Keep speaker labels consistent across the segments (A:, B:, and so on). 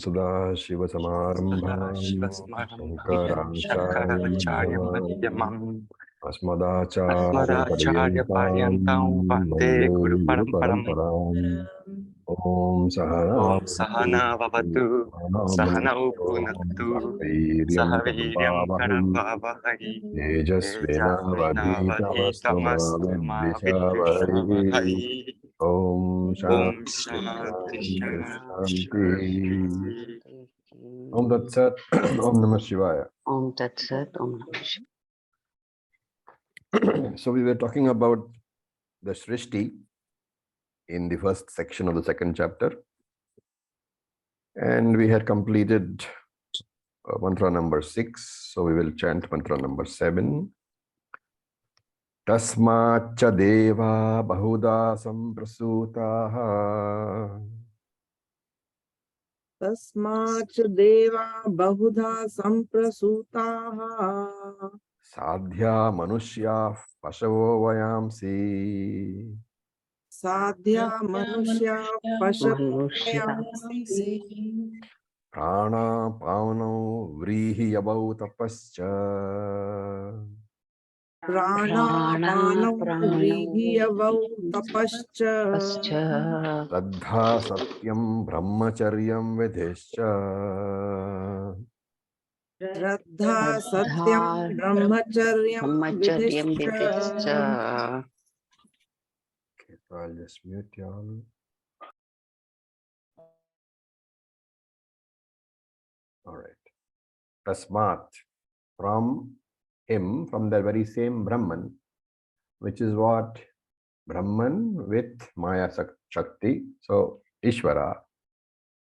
A: Sada Shiva Samarambham
B: Shankaracharya
A: Shankaracharya
B: Madhyamam
A: Asmadacharya
B: Asmadacharya Paryantam Vande Guru
A: Guru
B: Paramparam.
A: Paramparam Om Sahana
B: Om Sahana Vavatu Sahanau Punaktu Sahaviryam Karavavahai
A: Tejasvina Vadhitamastu
B: Tamastu Ma
A: Vidvishavahai
B: Vidvishavahay.
A: Om
B: Om
A: Shanti
B: Shanti
A: Shanti
B: Shanti
A: Shanti
B: Shanti.
A: Om Tat Sat Om Namah Shivaya.
C: Om Tat Sat, Om Namah Shivaya.
A: So we were talking about the Srishti in the first section of the second chapter, and we had completed mantra number 6. So we will chant mantra number 7. Tasmacha deva bahuda samprasutaha
D: Tasmacha deva bahudha samprasutaha
A: sadhya manushya pashavo vayamsi
D: sadhya manushya
C: Manushya
D: pashavyamsi
A: prana pavano vrihi yabau tapascha
D: prana panam vrihiyavau tapascha
A: Raddha satyam brahmacharyam vedescha
D: Raddha satyam brahmacharyam
C: Brahmacharyam
D: vidhischa.
C: vidhischa.
A: Okay, so I'll just mute y'all. All right. Tasmat, from him, from the very same Brahman, which is what? Brahman with Maya Shakti. So Ishvara,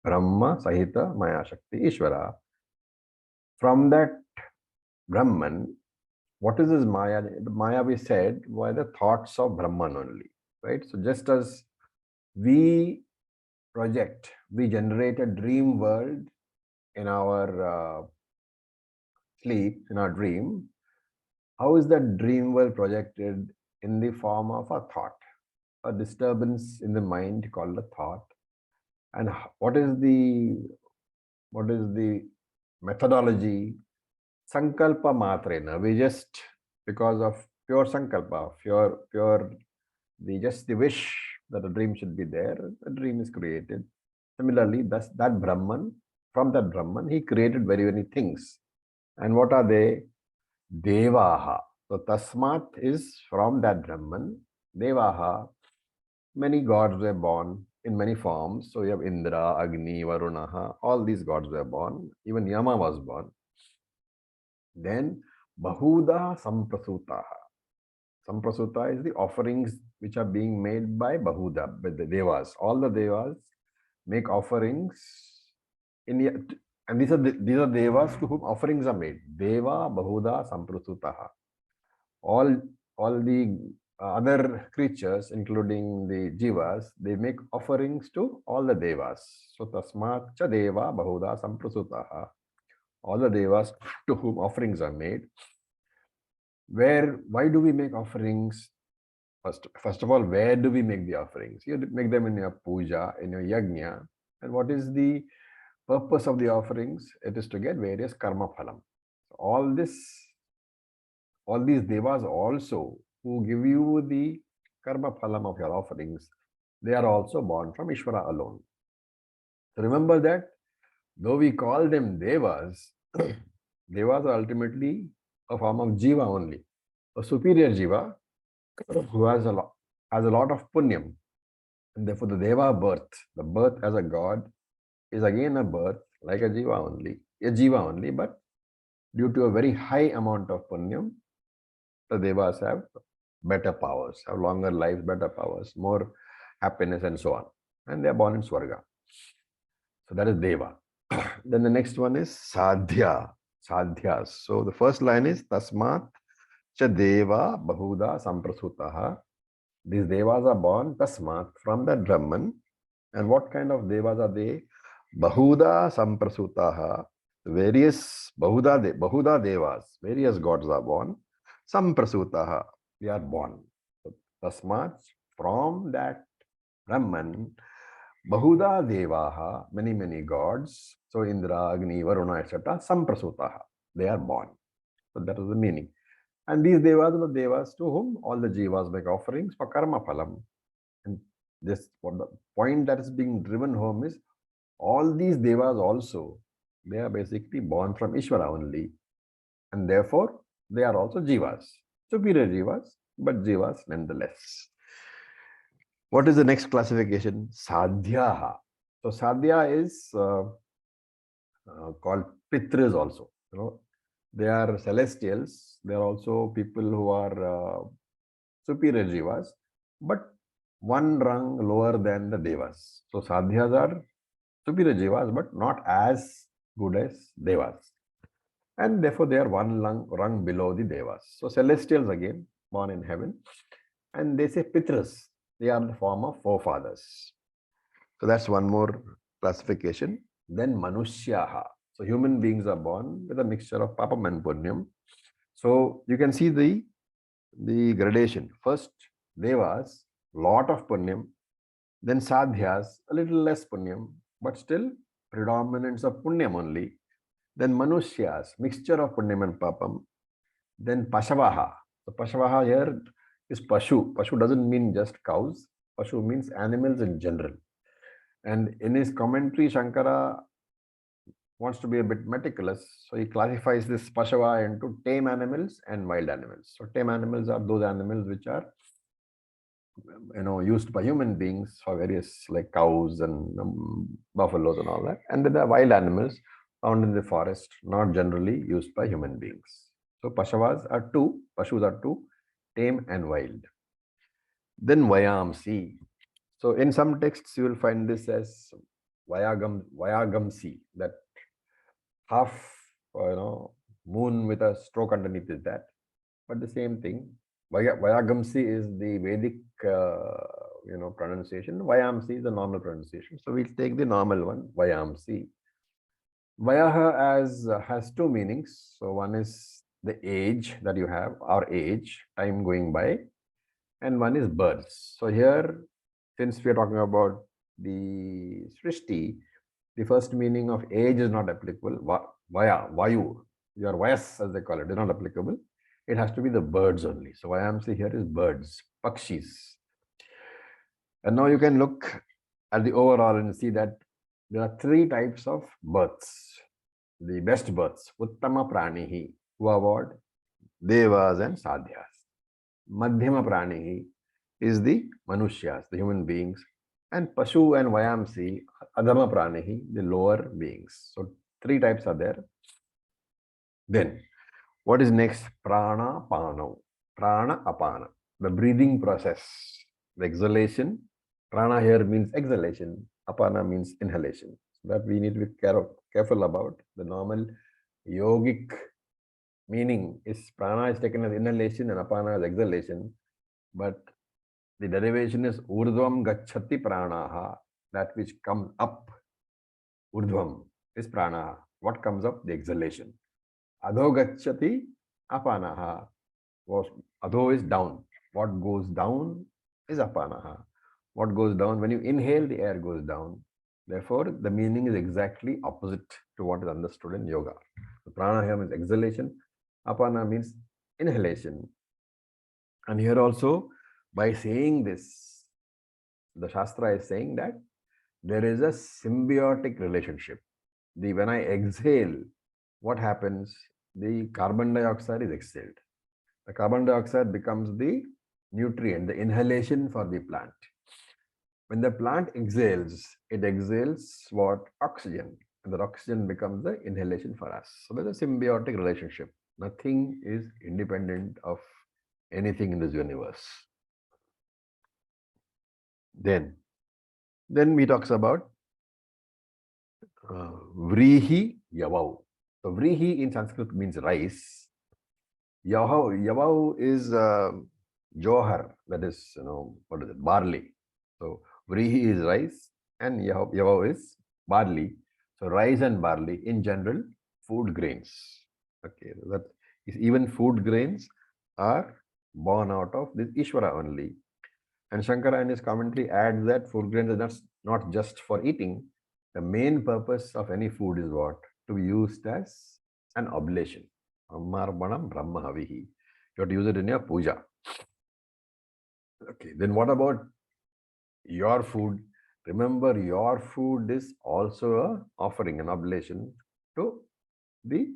A: Brahma Sahita Maya Shakti, Ishvara. From that Brahman, what is this Maya? The Maya, we said, were the thoughts of Brahman only, right? So just as we project, we generate a dream world in our sleep, in our dream. How is that dream world projected? In the form of a thought, a disturbance in the mind called a thought. And what is the methodology? Sankalpa matrena. We just, because of pure sankalpa, the wish that a dream should be there, a dream is created. Similarly, thus that Brahman, from that Brahman, he created very many things. And what are they? Devaha. So Tasmat is from that Brahman. Devaha, many gods were born in many forms. So you have Indra, Agni, Varunaha, all these gods were born. Even Yama was born. Then Bahuda Samprasutaha. Samprasuta is the offerings which are being made by Bahuda, by the Devas. All the Devas make offerings and these are Devas to whom offerings are made. Deva Bahuda Samprasutaha. All the other creatures, including the Jivas, they make offerings to all the Devas. So Tasmat cha Deva Bahuda Samprasutaha. All the Devas to whom offerings are made. Why do we make offerings? First of all, where do we make the offerings? You make them in your puja, in your yajna. And what is the purpose of the offerings? It is to get various karma phalam. All these devas also who give you the karma phalam of your offerings, they are also born from Ishvara alone. So remember that though we call them devas, devas are ultimately a form of jiva only, a superior jiva who has a lot of punyam, and therefore the deva birth, the birth as a god, is again a birth like a jiva only, but due to a very high amount of punyam, the devas have better powers, have longer lives, better powers, more happiness, and so on, and they are born in Swarga. So that is deva. Then the next one is sadhya, sadhyas. So the first line is tasmat cha deva bahuda samprasutaha. These devas are born tasmat, from that Brahman. And what kind of devas are they? Bahuda samprasutaha. Various bahuda devas, various gods are born. Samprasutaha, they are born. So, tasmat, from that Brahman, Bahuda Devaha, many gods. So Indra, Agni, Varuna, etc. Samprasutaha. They are born. So that is the meaning. And these devas are the devas to whom all the jivas make offerings for karma phalam. And this, what the point that is being driven home is, all these devas also, they are basically born from Ishvara only. And therefore, they are also jivas. Superior jivas, but jivas nonetheless. What is the next classification? Sadhyaha. So sadhya is called pitras also. They are celestials. They are also people who are superior jivas, but one rung lower than the devas. So sadhyas are superior jivas, but not as good as devas. And therefore they are one rung below the devas. So celestials again, born in heaven. And they say pitras. They are the form of forefathers. So that's one more classification. Then manushyaha. So human beings are born with a mixture of papam and punyam. So you can see the gradation. First, devas, lot of punyam. Then sadhyas, a little less punyam, but still predominance of punyam only. Then manushyas, mixture of punyam and papam. Then pashavaha. So pashavaha here is pashu. Pashu doesn't mean just cows. Pashu means animals in general. And in his commentary, Shankara wants to be a bit meticulous. So he classifies this pashava into tame animals and wild animals. So tame animals are those animals which are used by human beings for various, like cows and buffaloes and all that. And then there are wild animals found in the forest, not generally used by human beings. So pashus are two, tame and wild. Then vayamsi. So in some texts you will find this as vayagamsi, that half moon with a stroke underneath is that. But the same thing, Vayagamsi is the Vedic pronunciation. Vayamsi is the normal pronunciation. So we'll take the normal one, Vayamsi. Vayaha has two meanings. So one is the age that you have, our age, time going by, and one is births. So here, since we are talking about the Srishti, the first meaning of age is not applicable. Vayu, your Vayas as they call it, is not applicable. It has to be the birds only. So Vayamsi here is birds, pakshis. And now you can look at the overall and see that there are three types of births. The best births, Uttama Pranihi, who are what? Devas and Sadhyas. Madhyama Pranihi is the Manushyas, the human beings. And Pashu and Vayamsi, Adhama Pranihi, the lower beings. So three types are there. Then, what is next? Prana Pano. Prana Apana. The breathing process. The exhalation. Prana here means exhalation. Apana means inhalation. So that we need to be careful about. The normal yogic meaning is prana is taken as inhalation and apana as exhalation. But the derivation is urdhvam gacchati pranaha. That which comes up. Urdhvam is prana. What comes up? The exhalation. Adho gacchati apanaha. Adho is down. What goes down is apanaha. What goes down? When you inhale, the air goes down. Therefore, the meaning is exactly opposite to what is understood in yoga. So, prana here means exhalation. Apana means inhalation. And here also, by saying this, the Shastra is saying that there is a symbiotic relationship. When I exhale, what happens? The carbon dioxide is exhaled. The carbon dioxide becomes the nutrient, the inhalation for the plant. When the plant exhales, it exhales what? Oxygen. And that oxygen becomes the inhalation for us. So there's a symbiotic relationship. Nothing is independent of anything in this universe. Then we talks about Vrihi Yavau. So Vrihi in Sanskrit means rice. Yavau is Johar, that is, what is it? Barley. So Vrihi is rice and Yavau is barley. So rice and barley in general, food grains. Okay, that is, even food grains are born out of this Ishvara only. And Shankara in his commentary adds that food grains are not just for eating. The main purpose of any food is what? To be used as an oblation. Ammarpanam Brahma Havihi. You have to use it in your puja. Okay, then what about your food? Remember, your food is also an offering, an oblation to the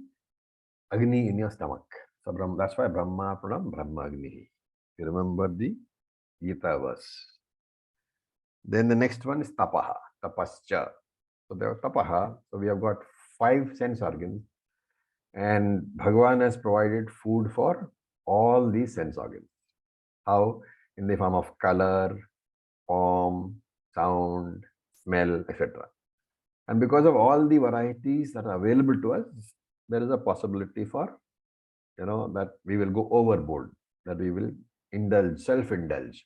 A: Agni in your stomach. So that's why Brahma Pranam Brahma Agni. You remember the Gita verse. Then the next one is Tapaha, Tapascha. So there Tapaha. So we have got 5 sense organs, and Bhagavan has provided food for all these sense organs. How? In the form of color, form, sound, smell, etc. And because of all the varieties that are available to us, there is a possibility for, that we will go overboard, that we will indulge, self-indulge.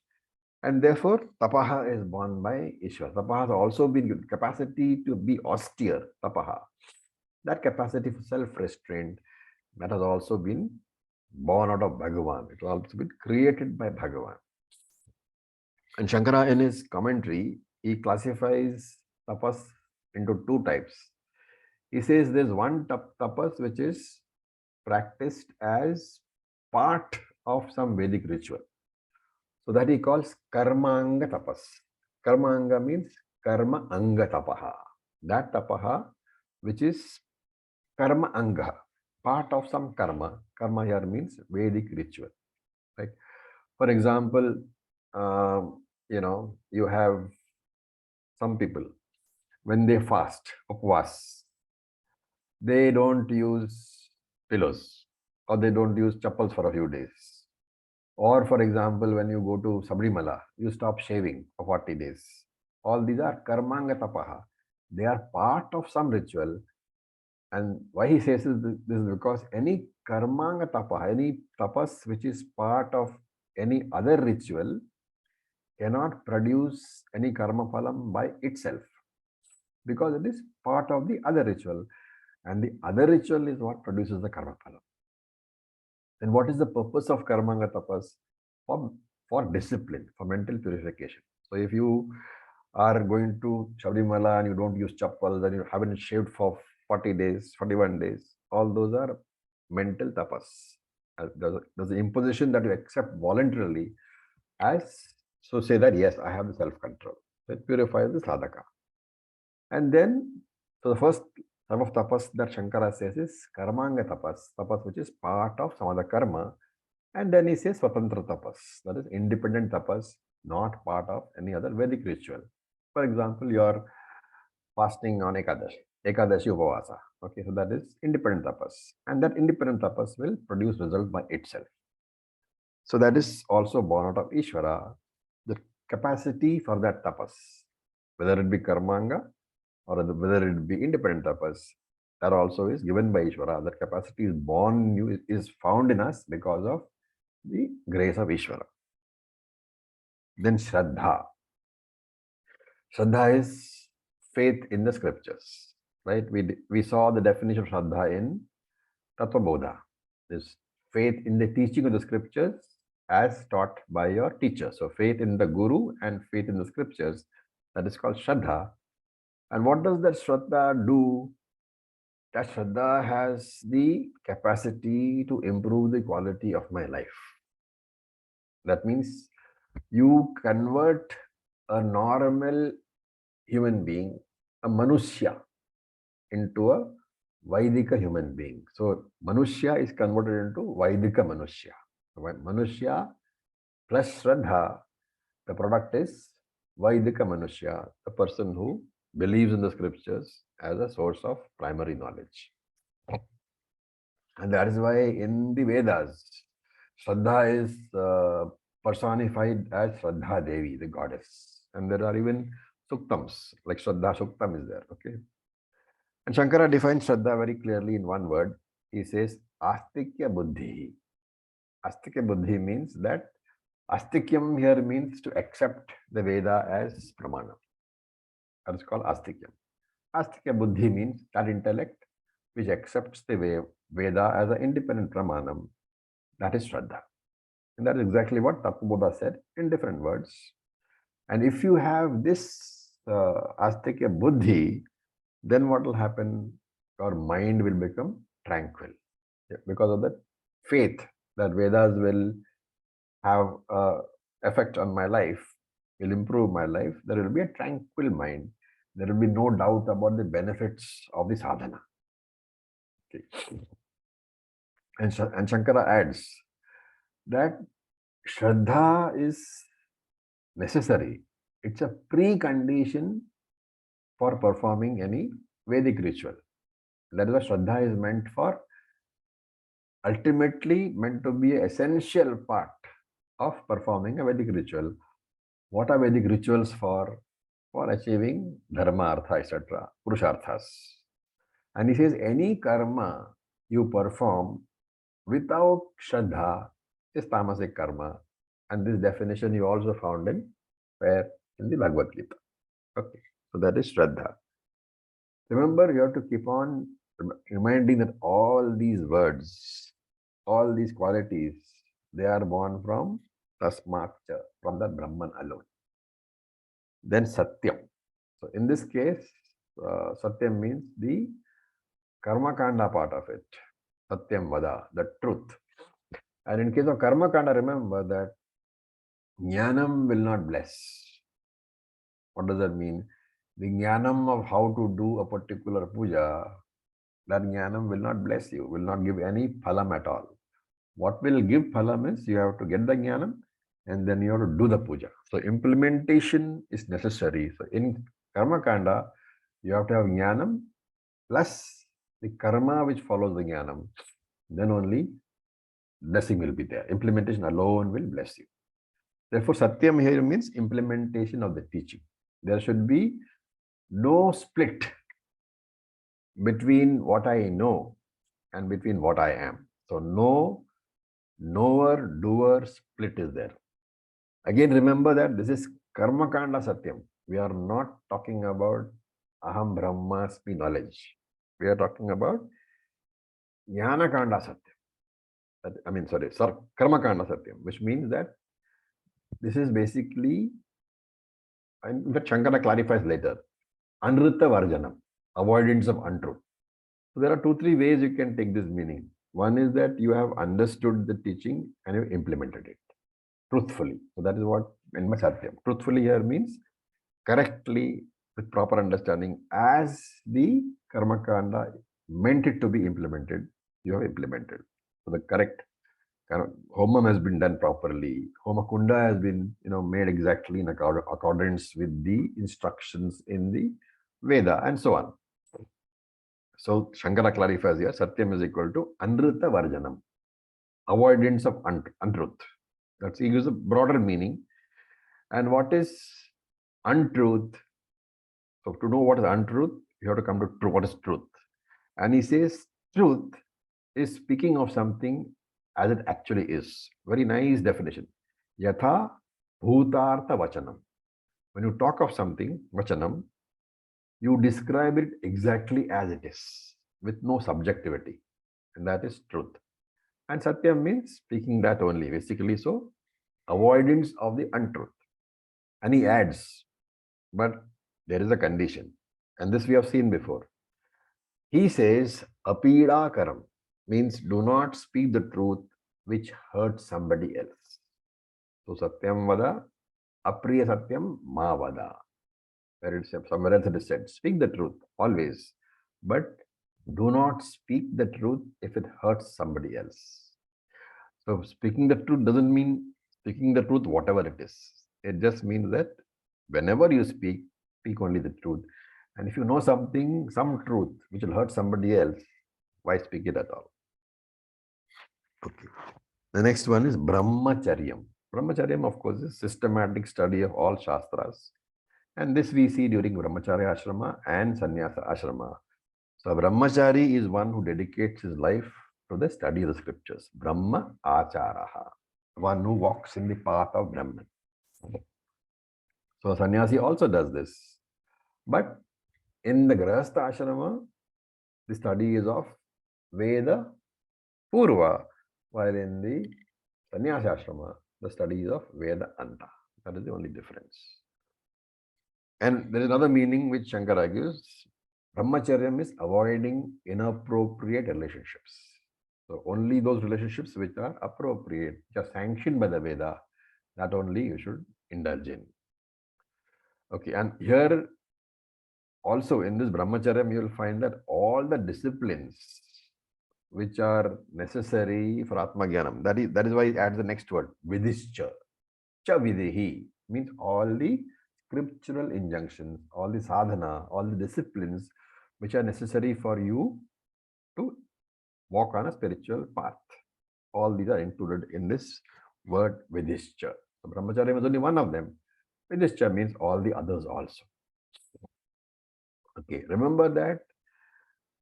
A: And therefore, tapaha is born by Ishwar. Tapaha has also been given capacity to be austere, tapaha. That capacity for self-restraint, that has also been born out of Bhagavan. It has also been created by Bhagavan. And Shankara, in his commentary, he classifies tapas into 2 types. He says there's one tapas which is practiced as part of some Vedic ritual. So that he calls karmanga tapas. Karmanga means karma anga tapaha. That tapaha which is karma anga, part of some karma. Karma here means Vedic ritual. Right? For example, you have some people, when they fast, upvas, they don't use pillows, or they don't use chappals for a few days. Or for example, when you go to Sabrimala, you stop shaving for 40 days. All these are karmanga tapaha. They are part of some ritual. And why he says this is because any karmanga tapaha, any tapas which is part of any other ritual, cannot produce any karma phalam by itself, because it is part of the other ritual, and the other ritual is what produces the karma phalam. Then what is the purpose of karmanga tapas? For discipline, for mental purification. So if you are going to Sabrimala and you don't use chappals and you haven't shaved for 40 days, 41 days, all those are mental tapas. There's an imposition that you accept voluntarily, so say that yes, I have the self-control. That purifies the sadhaka. And then, so the first type of tapas that Shankara says is karmanga tapas which is part of some other karma. And then he says swatantra tapas, that is independent tapas, not part of any other Vedic ritual. For example, you are fasting on Ekadashi Upavasa. Okay, so that is independent tapas. And that independent tapas will produce result by itself. So that is also born out of Ishvara, the capacity for that tapas, whether it be karmanga or whether it be independent tapas, that also is given by Ishvara. That capacity is born, is found in us because of the grace of Ishvara. Then Shraddha. Shraddha is faith in the scriptures, right? We saw the definition of Shraddha in Tattva Bodha. This faith in the teaching of the scriptures as taught by your teacher. So faith in the Guru and faith in the scriptures, that is called Shraddha. And what does that Shraddha do? That Shraddha has the capacity to improve the quality of my life. That means you convert a normal human being, a Manushya, into a Vaidika human being. So Manushya is converted into Vaidika Manushya. Manushya plus Shraddha, the product is Vaidika Manushya, the person who believes in the scriptures as a source of primary knowledge. And that is why in the Vedas, Shraddha is personified as Shraddha Devi, the goddess. And there are even Suktams, like Shraddha Suktam is there. Okay. And Shankara defines Shraddha very clearly in one word. He says, Astikya Buddhi. Astikya Buddhi means that Astikyam here means to accept the Veda as Pramana. That is called Astikyam. Astikya Buddhi means that intellect which accepts the Veda as an independent Pramanam. That is Shraddha. And that is exactly what Tattva Bodha said in different words. And if you have this astikya buddhi, then what will happen? Our mind will become tranquil. Yeah, because of that faith that Vedas will have effect on my life, will improve my life. There will be a tranquil mind. There will be no doubt about the benefits of the sadhana. Okay. And Shankara adds that Shraddha is necessary. It's a precondition for performing any Vedic ritual. That is what Shraddha is meant for, ultimately meant to be an essential part of performing a Vedic ritual. What are Vedic rituals for? For achieving dharma, artha, etc., purusharthas. And he says any karma you perform without Shraddha is tamasic karma. And this definition you also found in where? In the Bhagavad Gita. Okay, so that is Shraddha. Remember, you have to keep on reminding that all these words, all these qualities, they are born from Tasmatcha, from the Brahman alone. Then Satyam. So in this case, Satyam means the Karma Kanda part of it. Satyam Vada, the truth. And in case of Karma Kanda, remember that Jnanam will not bless. What does that mean? The Jnanam of how to do a particular puja, that Jnanam will not bless you, will not give any phalam at all. What will give phalam is you have to get the Jnanam and then you have to do the puja. So implementation is necessary. So in Karma Kanda, you have to have Jnanam plus the karma which follows the Jnanam. Then only blessing will be there. Implementation alone will bless you. Therefore, Satyam here means implementation of the teaching. There should be no split between what I know and between what I am. So no knower, doer split is there. Again, remember that this is Karma Kanda Satyam. We are not talking about Aham Brahmasmi knowledge. We are talking about Jnana Kanda Satyam. Karma Kanda Satyam, which means that this is basically, in fact, Shankara clarifies later, Anrita Varjanam, avoidance of untruth. So there are 2-3 ways you can take this meaning. One is that you have understood the teaching and you implemented it truthfully. So that is what in my Satyam. Truthfully here means correctly, with proper understanding, as the Karma Kanda meant it to be implemented, you have implemented. So the correct Homam has been done properly. Homa Kunda has been made exactly in accordance with the instructions in the Veda and so on. So Shankara clarifies here, Satyam is equal to Anrita Varjanam, avoidance of untruth. That's, he gives a broader meaning. And what is untruth? So to know what is untruth, you have to come to what is truth. And he says truth is speaking of something as it actually is. Very nice definition. Yatha bhutartha vachanam. When you talk of something, vachanam, you describe it exactly as it is, with no subjectivity. And that is truth. And Satyam means speaking that only, basically. So avoidance of the untruth. And he adds, but there is a condition. And this we have seen before. He says, apida karam, means do not speak the truth which hurts somebody else. So Satyam Vada, Apriya Satyam Ma Vada. Where it's somewhere else it is said, speak the truth always, but do not speak the truth if it hurts somebody else. So speaking the truth doesn't mean speaking the truth whatever it is. It just means that whenever you speak only the truth. And if you know something, some truth which will hurt somebody else, why speak it at all? Okay. The next one is Brahmacharyam. Brahmacharyam, of course, is systematic study of all Shastras. And this we see during Brahmacharya Ashrama and Sannyasa Ashrama. So Brahmachari is one who dedicates his life to the study of the scriptures. Brahma Acharaha, one who walks in the path of Brahman. So Sannyasi also does this. But in the Grahastha Ashrama, the study is of Veda Purva, while in the Sannyasa Ashrama, the study is of Veda Anta. That is the only difference. And there is another meaning which Shankar argues. Brahmacharyam is avoiding inappropriate relationships. So only those relationships which are appropriate, which are sanctioned by the Veda, that only you should indulge in. Okay, and here also in this Brahmacharyam, you will find that all the disciplines which are necessary for Atma Jnanam, that is why it adds the next word, Vidischa. Cha Videhi means all the scriptural injunctions, all the sadhana, all the disciplines which are necessary for you to walk on a spiritual path. All these are included in this word Vidischa. So Brahmacharya is only one of them. Vidischa means all the others also. Okay, remember that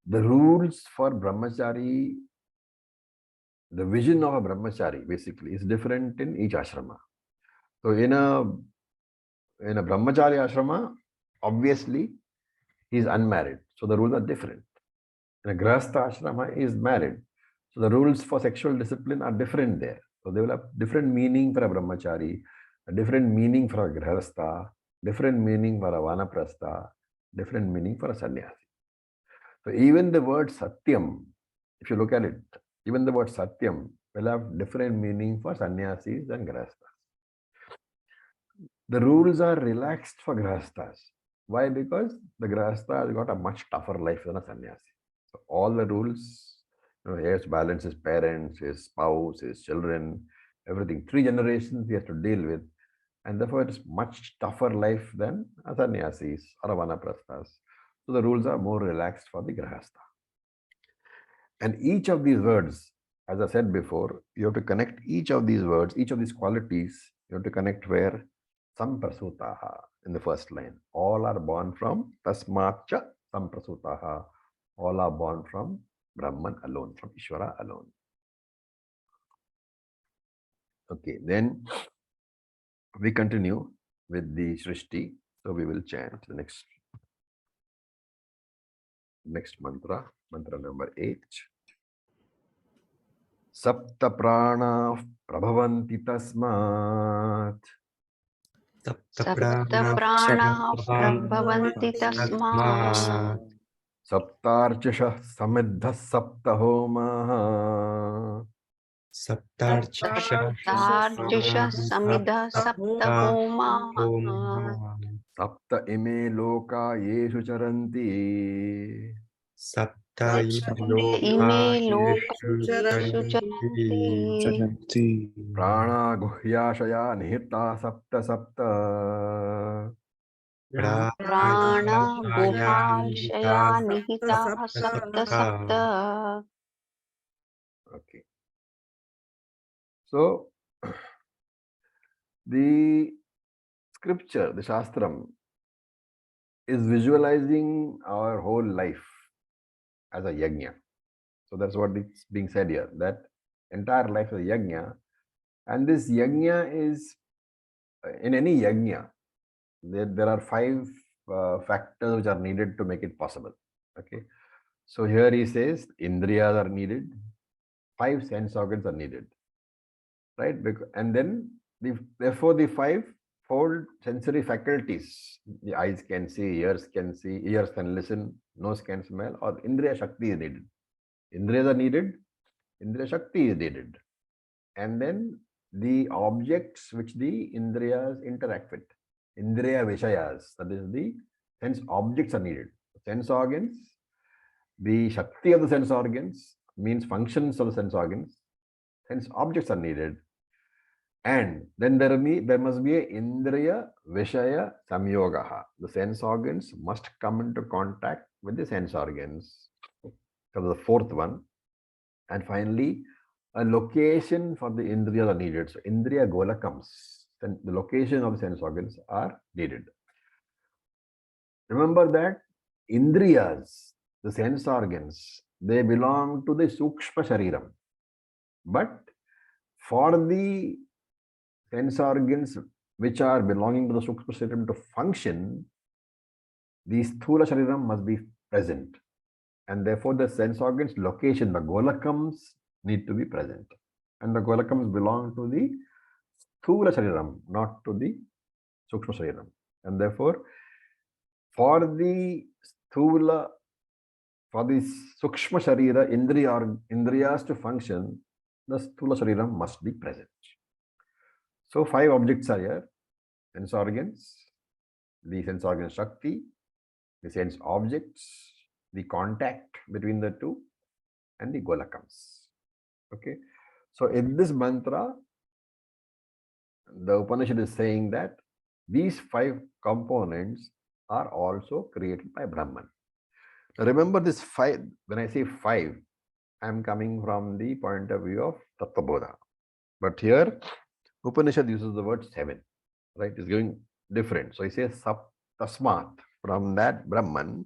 A: the rules for brahmachari, the vision of a brahmachari basically is different in each ashrama. So in a brahmachari ashrama, obviously he is unmarried, so the rules are different. In a grahastha ashrama, he is married, so the rules for sexual discipline are different there. So they will have different meaning for a brahmachari, a different meaning for a grahastha, different meaning for a vanaprastha, different meaning for a sannyasi. So even the word satyam, if you look at it, even the word satyam will have different meaning for sannyasis and grahasthas. The rules are relaxed for grahasthas. Why? Because the grahastha has got a much tougher life than a sannyasi. So all the rules, he has to balance his parents, his spouse, his children, everything. 3 generations he has to deal with. And therefore it is much tougher life than a sannyasis or a vanaprasthas. So the rules are more relaxed for the grahastha. And each of these words, as I said before, you have to connect each of these words, each of these qualities, you have to connect where samprasutaha in the first line. All are born from tasmatcha samprasutaha. All are born from Brahman alone, from Ishvara alone. Okay, then we continue with the Srishti. So we will chant the next mantra, mantra number 8. Sapta prana prabhavanti tasmat.
C: सप्तप्राणाः प्रभवन्ति तस्मात्
A: Saptarchashah samidha saptahomah.
C: सप्तार्चिषः समिधः सप्तहोमाः
A: Sapta ime loka yeshu charanti.
C: इमे लोकेषु चरन्ति
A: Prana guhyashaya nihita sapta sapta.
C: प्राणागुहाशया निहिताः सप्त सप्त.
A: Okay. So the scripture, the Shastram, is visualizing our whole life as a yajna. So that's what is being said here, that entire life is a yajna. And this yajna is, in any yajna, there are 5 factors which are needed to make it possible. Okay. So here he says indriyas are needed, 5 sense organs are needed, right? And then therefore the 5-fold sensory faculties, the eyes can see, ears can see, ears can listen, nose can smell, or indriya shakti is needed. Indriyas are needed, indriya shakti is needed. And then the objects which the indriyas interact with, indriya vishayas, that is the sense objects are needed. Sense organs, the shakti of the sense organs means functions of the sense organs, sense objects are needed. And then there must be a indriya vishaya samyogaha. The sense organs must come into contact with the sense organs. So the 4th one. And finally, a location for the indriyas are needed. So indriya golakams, then the location of the sense organs are needed. Remember that indriyas, the sense organs, they belong to the sukshma shariram. But for the sense organs which are belonging to the sukshma shariram to function, the sthula shariram must be present. And therefore the sense organs location, the golakams, need to be present. And the golakams belong to the sthula shariram, not to the sukshma shariram. And therefore For the sthula, for the sukshma sharira, indriyas to function, the sthula shariram must be present. So 5 objects are here: sense organs, the sense organ Shakti, the sense objects, the contact between the two, and the golakams. Okay. So in this mantra, the Upanishad is saying that these 5 components are also created by Brahman. Now remember this 5, when I say 5, I am coming from the point of view of Tattvabodha. But here, Upanishad uses the word 7, right? It's giving different. So he says Tasmat, from that Brahman,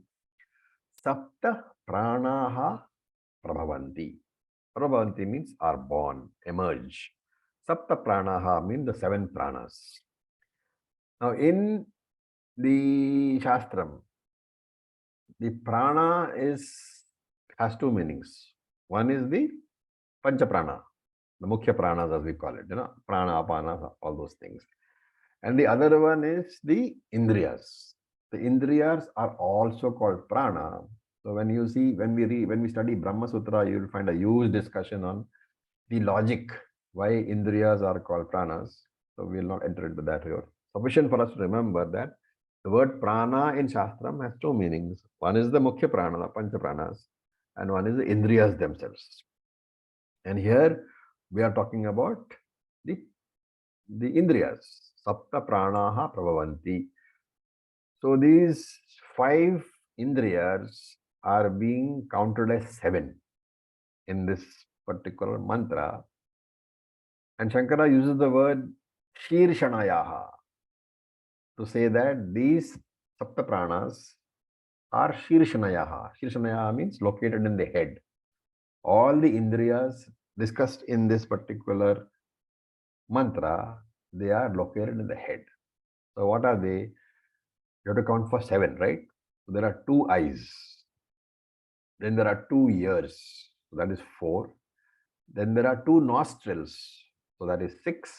A: Sapta Pranaha Prabhavanti. Prabhavanti means are born, emerge. Sapta Pranaha means the 7 pranas. Now in the Shastram, the prana has 2 meanings. One is the Pancha Prana, the Mukhya Pranas as we call it, Prana, Apana, all those things. And the other one is the Indriyas. The Indriyas are also called Prana. So when you see, when we study Brahma Sutra, you will find a huge discussion on the logic why Indriyas are called Pranas. So we will not enter into that here. Sufficient for us to remember that the word prana in Shastram has 2 meanings. One is the Mukhya Prana, the Pancha Pranas, and one is the Indriyas themselves. And here we are talking about the Indriyas, Sapta Pranaha Prabhavanti. So these 5 Indriyas are being counted as 7 in this particular mantra. And Shankara uses the word Shirshanayaha to say that these Sapta Pranas are Shirshanayaha. Shirshanayaha means located in the head. All the Indriyas discussed in this particular mantra, they are located in the head. So what are they? You have to count for 7, right? So there are 2 eyes. Then there are 2 ears. So that is 4. Then there are 2 nostrils. So that is 6.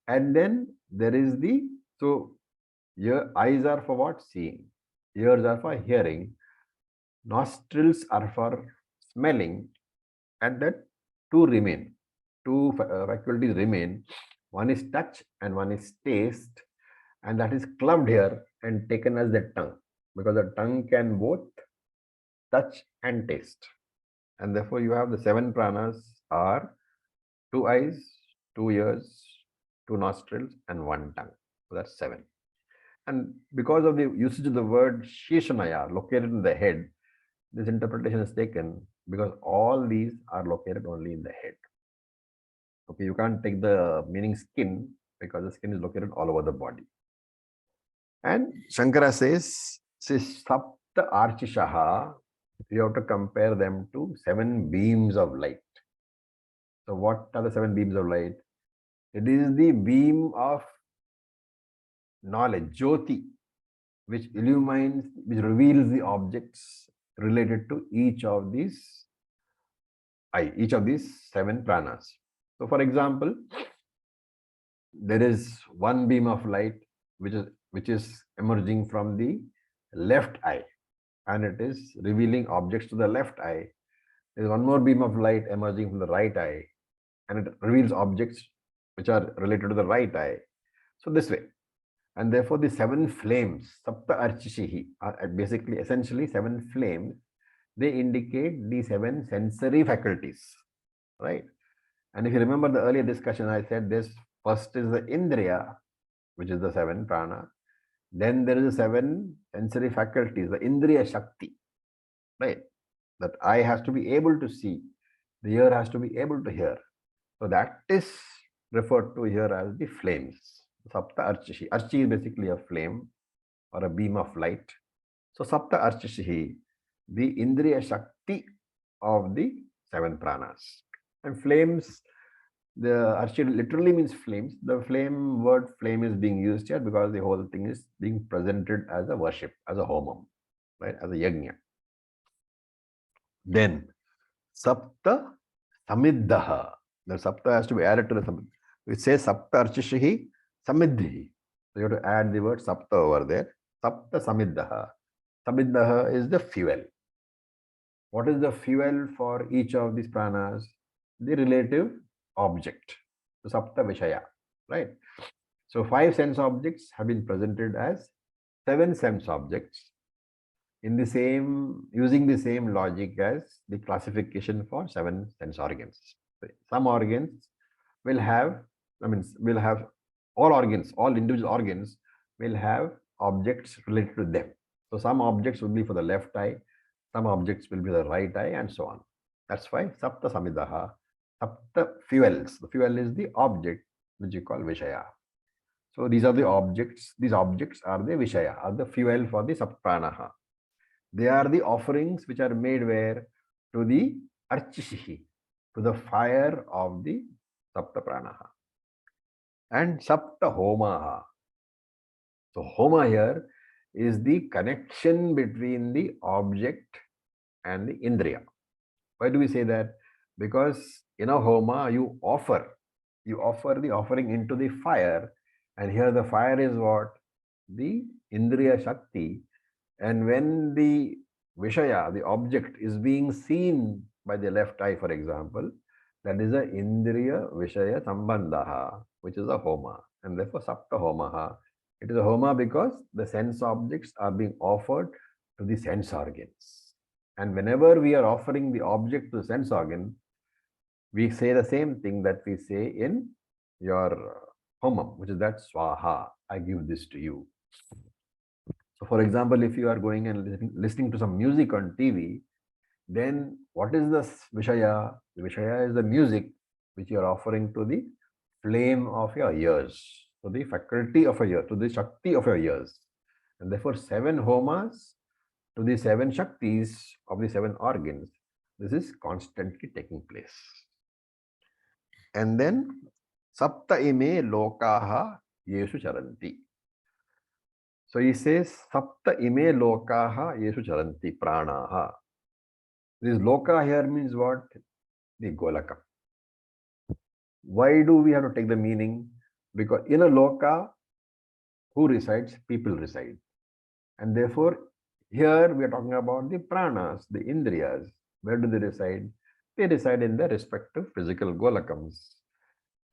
A: And then there is so your eyes are for what? Seeing. Ears are for hearing. Nostrils are for smelling. And then 2 remain. 2 faculties remain. One is touch and one is taste. And that is clubbed here and taken as the tongue. Because the tongue can both touch and taste. And therefore you have the 7 pranas are 2 eyes, 2 ears, 2 nostrils, and 1 tongue. So that's 7. And because of the usage of the word Sheshanaya, located in the head, this interpretation is taken because all these are located only in the head. Okay, you can't take the meaning skin because the skin is located all over the body. And Shankara says Sapta Archishaha, you have to compare them to 7 beams of light. So what are the 7 beams of light? It is the beam of knowledge, Jyoti, which illumines, which reveals the objects related to each of these 7 pranas. So for example, there is one beam of light which is emerging from the left eye, and it is revealing objects to the left eye. There is one more beam of light emerging from the right eye, and it reveals objects which are related to the right eye. So this way. And therefore the 7 flames, Sapta Archishihi, are basically essentially 7 flames. They indicate the 7 sensory faculties, right? And if you remember the earlier discussion, I said this first is the Indriya, which is the 7 prana. Then there is the 7 sensory faculties, the Indriya Shakti, right? That eye has to be able to see, the ear has to be able to hear. So that is referred to here as the flames. Sapta Archishi. Archi is basically a flame or a beam of light. So Sapta Archishihi, the Indriya Shakti of the 7 pranas. And flames, the Archi literally means flames. The word flame is being used here because the whole thing is being presented as a worship, as a homam, right? As a yajna. Then Sapta Samiddaha. The Sapta has to be added to the Samiddaha. It says Sapta Archishihi Samidhi. So you have to add the word Sapta over there. Sapta Samiddaha. Samiddaha is the fuel. What is the fuel for each of these pranas? The relative object. So Sapta Vishaya, right? So 5 sense objects have been presented as 7 sense objects in the same, using the same logic as the classification for 7 sense organs. Some organs will have, will have all organs, all individual organs will have objects related to them. So some objects will be for the left eye, some objects will be the right eye, and so on. That's why Sapta Samidaha, Sapta fuels. The fuel is the object which you call Vishaya. So these are the objects. These objects are the Vishaya, are the fuel for the Sappranaha. They are the offerings which are made where? To the Archishihi, to the fire of the Sapta Pranaha. And Sapta Homaha. So Homa here is the connection between the object and the Indriya. Why do we say that? Because in a Homa you offer the offering into the fire, and here the fire is what? The Indriya Shakti. And when the Vishaya, the object, is being seen by the left eye, for example, that is a Indriya Vishaya Sambandhaha, which is a Homa. And therefore Sapta Homaha. It is a Homa because the sense objects are being offered to the sense organs. And whenever we are offering the object to the sense organ, we say the same thing that we say in your Homam, which is that Swaha, I give this to you. So for example, if you are going and listening to some music on TV, then what is the Vishaya? The Vishaya is the music which you are offering to the flame of your ears, to the faculty of your ear, to the Shakti of your ears. And therefore 7 homas to the 7 Shaktis of the 7 organs. This is constantly taking place. And then Sapta ime lokaha yesu charanti. So he says, Sapta ime lokaha yesu charanti pranaha. This loka here means what? The golaka. Why do we have to take the meaning? Because in a loka, who resides? People reside. And therefore, here we are talking about the pranas, the indriyas. Where do they reside? They reside in their respective physical golakams.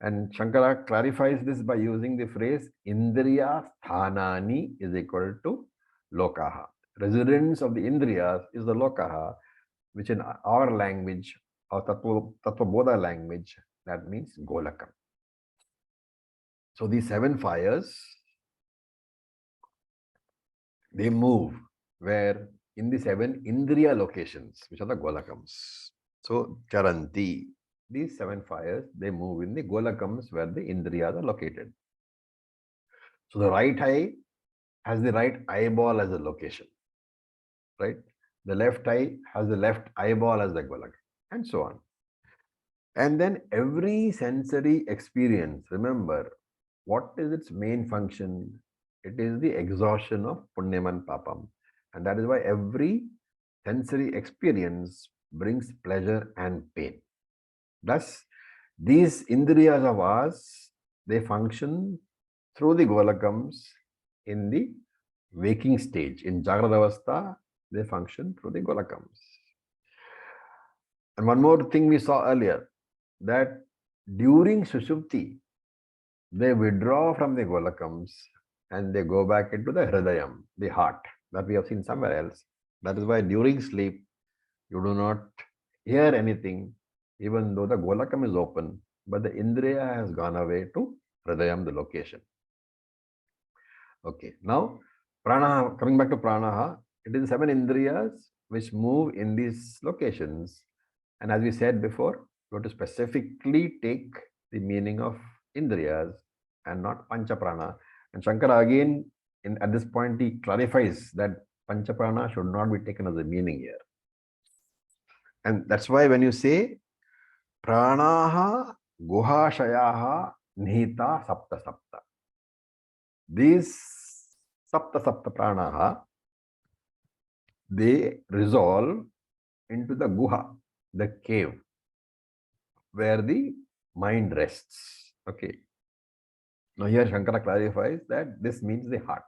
A: And Shankara clarifies this by using the phrase Indriya Sthanani is equal to Lokaha. Residence of the Indriyas is the Lokaha, which in our language, or Tattva Bodha language, that means Golakam. So these 7 fires, they move where in the 7 Indriya locations, which are the Golakams. So Charanti, these 7 fires, they move in the Golakams where the Indriyas are located. So the right eye has the right eyeball as a location, right? The left eye has the left eyeball as the Golak, and so on. And then every sensory experience, remember, what is its main function? It is the exhaustion of Punyam and Papam. And that is why every sensory experience brings pleasure and pain. Thus, these Indriyas of ours, they function through the Golakams in the waking stage. In Jagrada Avastha, they function through the Golakams. And one more thing we saw earlier, that during Sushupti, they withdraw from the Golakams and they go back into the Hridayam, the heart, that we have seen somewhere else. That is why during sleep, you do not hear anything, even though the Golakam is open, but the Indriya has gone away to Hridayam, the location. Okay, now Pranaha, coming back to Pranaha, it is 7 Indriyas which move in these locations. And as we said before, you have to specifically take the meaning of Indriyas and not Panchaprana. And Shankara again, at this point, he clarifies that Panchaprana should not be taken as a meaning here. And that's why when you say Pranaha Guhashayaha Nihita Sapta Sapta, these Sapta Sapta Pranaha, they resolve into the Guha, the cave, where the mind rests. Okay. Now here Shankara clarifies that this means the heart.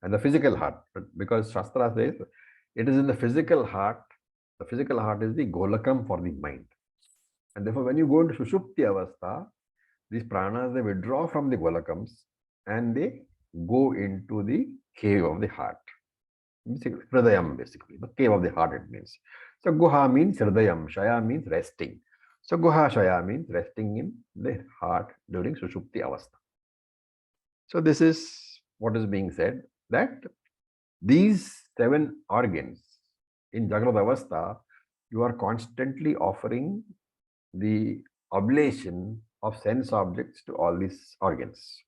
A: and the physical heart. But because Shastra says it is in the physical heart is the golakam for the mind. And therefore, when you go into Sushupti Avastha, these pranas, they withdraw from the golakams and they go into the cave of the heart. Hridayam, basically, the cave of the heart, it means. So Guha means Hridayam, Shaya means resting. So Guha Shaya means resting in the heart during Sushupti Avastha. So this is what is being said, that these 7 organs in Jagrata Avastha, you are constantly offering the oblation of sense objects to all these organs,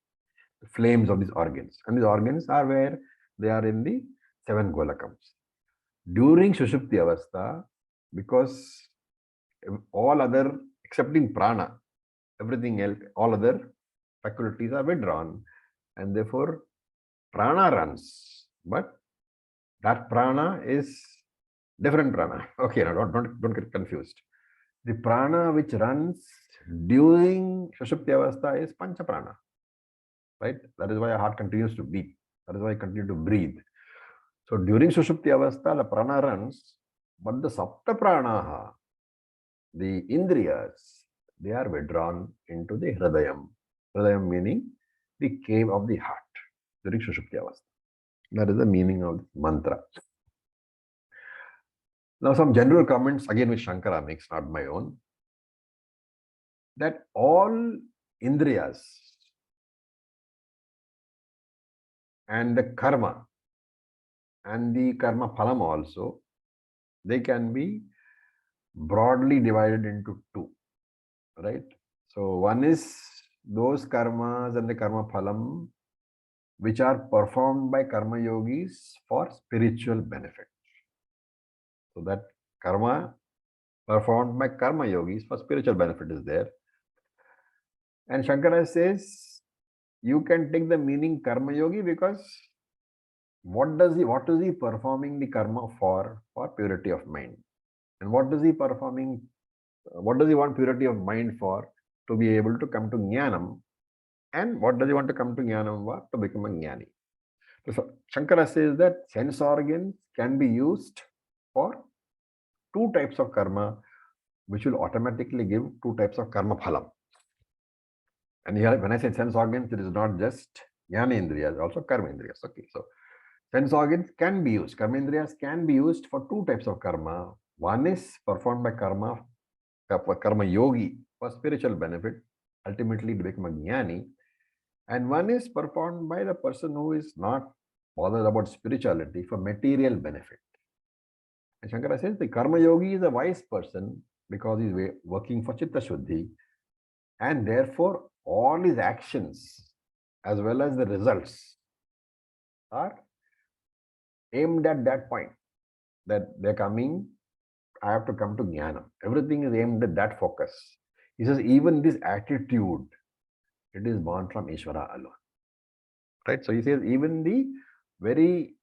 A: the flames of these organs. And these organs are where they are in the 7 golakams. During Sushupti Avastha, because all other, excepting prana, everything else, all other faculties are withdrawn, and therefore prana runs. But that prana is different prana. Okay, now don't get confused. The prana which runs during Sushupti Avastha is Pancha Prana, right? That is why our heart continues to beat. That is why I continue to breathe. So during Sushupti Avastha, the prana runs, but the Sapta Pranaha, the Indriyas, they are withdrawn into the Hridayam. Hridayam meaning the cave of the heart during Sushupti Avastha. That is the meaning of the mantra. Now, some general comments, again, which Shankara makes, not my own, that all Indriyas and the karma and the karma phalam also, they can be broadly divided into 2, right? So one is those karmas and the karma phalam which are performed by karma yogis for spiritual benefit. So that karma performed by karma yogis for spiritual benefit is there. And Shankara says you can take the meaning karma yogi because what is he performing the karma for purity of mind? And what does he want purity of mind for? To be able to come to jnanam. And what does he want to come to jnanam for? To become a jnani. So Shankara says that sense organs can be used for 2 types of karma, which will automatically give 2 types of karma phalam. And here, when I say sense organs, it is not just jnana indriyas, also karma indriyas. Okay, so sense organs can be used, karma indriyas can be used for 2 types of karma. One is performed by karma yogi for spiritual benefit, ultimately to become a jnani. And one is performed by the person who is not bothered about spirituality for material benefit. And Shankara says the karma yogi is a wise person because he is working for chitta shuddhi, and therefore all his actions as well as the results are aimed at that point, that they're coming, I have to come to jnana. Everything is aimed at that focus. He says even this attitude, it is born from Easwara alone. Right? So he says even the very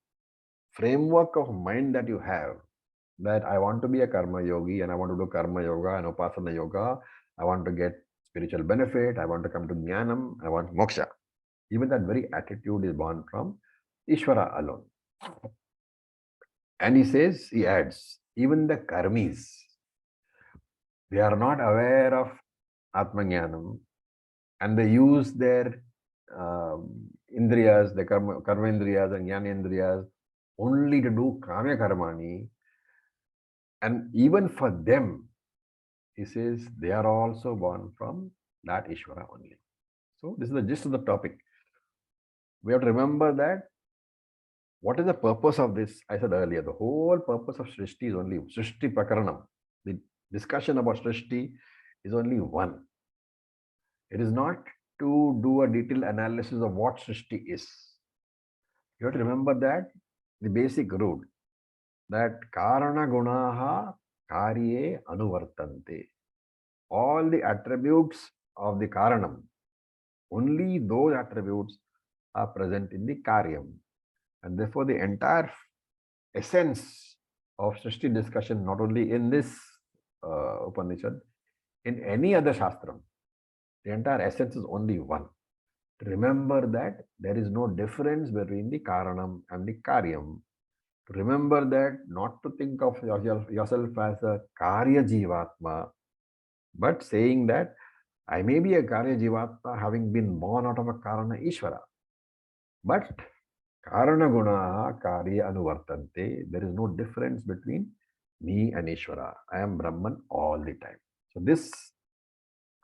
A: framework of mind that you have, that I want to be a karma yogi and I want to do karma yoga and upasana yoga, I want to get spiritual benefit, I want to come to jnanam, I want moksha. Even that very attitude is born from Ishvara alone. And he adds, even the karmis, they are not aware of Atmajnanam and they use their indriyas, the karma indriyas and jnana indriyas only to do kama karmani. And even for them, he says, they are also born from that Ishvara only. So this is the gist of the topic. We have to remember that what is the purpose of this? I said earlier, the whole purpose of Srishti is only Srishti Prakaranam. The discussion about Srishti is only one. It is not to do a detailed analysis of what Srishti is. You have to remember that the basic rule, that Karana Gunaha Karye Anuvartante. All the attributes of the Karanam, only those attributes are present in the Karyam. And therefore, the entire essence of Srishti discussion, not only in this Upanishad, in any other Shastram, the entire essence is only one. Remember that there is no difference between the Karanam and the Karyam. Remember that not to think of yourself as a Karya Jivatma, but saying that I may be a Karya Jivatma having been born out of a Karana Ishvara. But Karana Gunaha Karya Anuvartante, there is no difference between me and Ishvara. I am Brahman all the time. So this